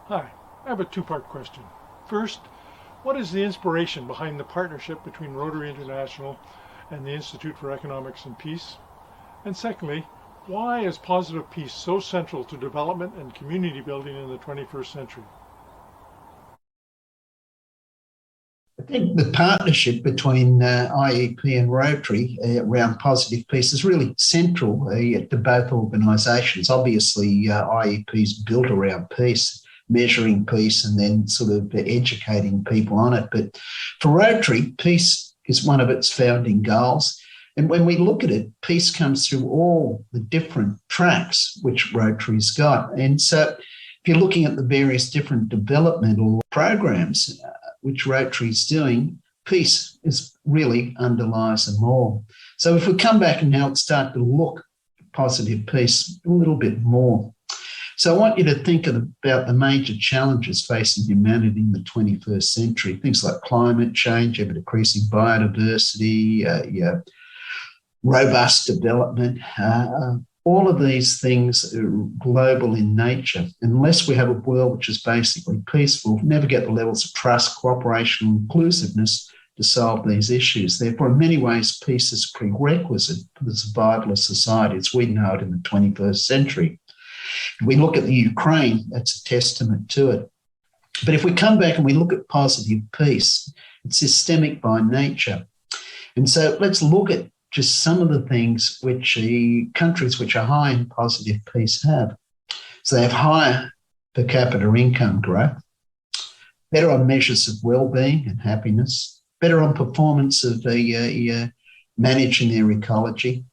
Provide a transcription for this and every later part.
Hi, I have a two-part question. First, what is the inspiration behind the partnership between Rotary International and the Institute for Economics and Peace? And secondly, why is positive peace so central to development and community building in the 21st century? I think the partnership between IEP and Rotary around positive peace is really central to both organisations. Obviously, IEP is built around peace, measuring peace, and then sort of educating people on it. But for Rotary, peace is one of its founding goals. And when we look at it, peace comes through all the different tracks which Rotary's got. And so if you're looking at the various different developmental programs which Rotary's doing, peace is really underlies them all. So if we come back and now start to look at positive peace a little bit more. So I want you to think about the major challenges facing humanity in the 21st century, things like climate change, ever-decreasing biodiversity, robust development. All of these things are global in nature. Unless we have a world which is basically peaceful, we'll never get the levels of trust, cooperation, and inclusiveness to solve these issues. Therefore, in many ways, peace is a prerequisite for the survival of society as we know it in the 21st century. If we look at the Ukraine, that's a testament to it. But if we come back and we look at positive peace, it's systemic by nature. And so let's look at just some of the things which the countries which are high in positive peace have. So they have higher per capita income growth, better on measures of well-being and happiness, better on performance of managing their ecology,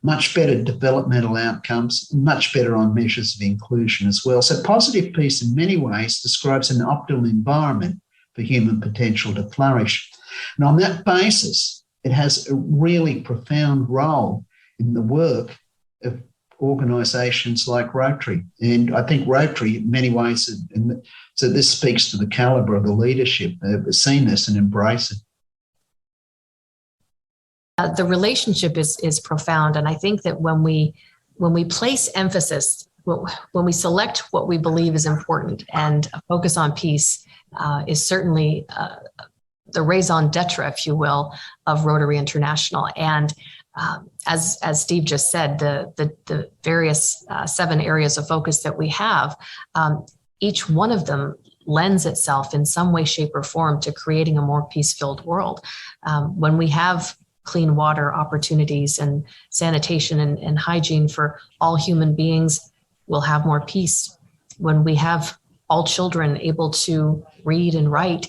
much better developmental outcomes, much better on measures of inclusion as well. So positive peace in many ways describes an optimal environment for human potential to flourish. And on that basis, it has a really profound role in the work of organisations like Rotary. And I think Rotary, in many ways, so this speaks to the calibre of the leadership. They've seen this and embrace it. The relationship is profound. And I think that when we place emphasis, when we select what we believe is important and focus on peace is certainly the raison d'etre, if you will, of Rotary International. And as Steve just said, the various 7 areas of focus that we have, each one of them lends itself in some way, shape, or form to creating a more peace-filled world. When we have clean water opportunities and sanitation and hygiene for all human beings, we'll have more peace. When we have all children able to read and write,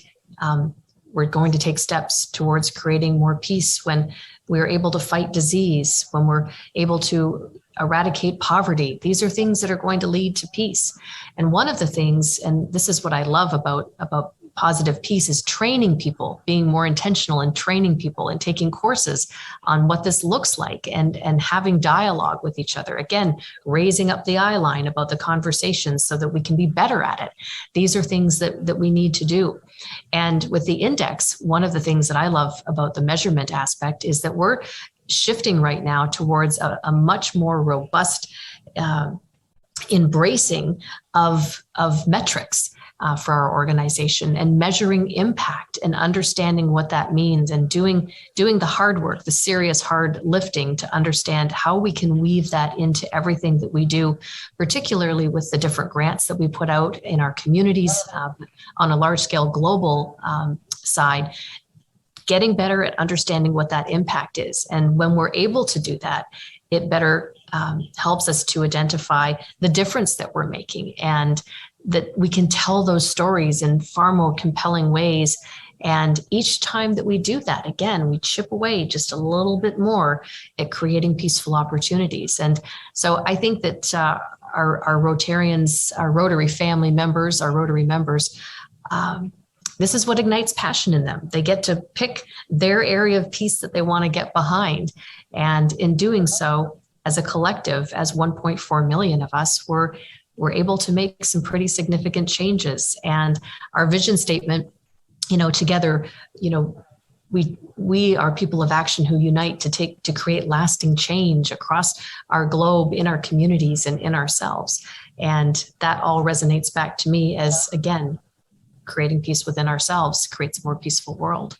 we're going to take steps towards creating more peace. When we're able to fight disease, when we're able to eradicate poverty, these are things that are going to lead to peace. And one of the things, and this is what I love about positive peace, is training people, being more intentional and training people and taking courses on what this looks like and having dialogue with each other. Again, raising up the eye line about the conversations so that we can be better at it. These are things that we need to do. And with the index, one of the things that I love about the measurement aspect is that we're shifting right now towards a much more robust embracing of metrics for our organization and measuring impact and understanding what that means and doing the hard work, the serious hard lifting to understand how we can weave that into everything that we do, particularly with the different grants that we put out in our communities on a large scale global side, getting better at understanding what that impact is. And when we're able to do that, it better helps us to identify the difference that we're making and that we can tell those stories in far more compelling ways. And each time that we do that, again, we chip away just a little bit more at creating peaceful opportunities. And so I think that our Rotarians, our Rotary family members, our Rotary members, this is what ignites passion in them. They get to pick their area of peace that they want to get behind. And in doing so, as a collective, as 1.4 million of us, we're able to make some pretty significant changes. And our vision statement, together, we are people of action who unite to create lasting change across our globe, in our communities, and in ourselves. And that all resonates back to me as, again, creating peace within ourselves creates a more peaceful world.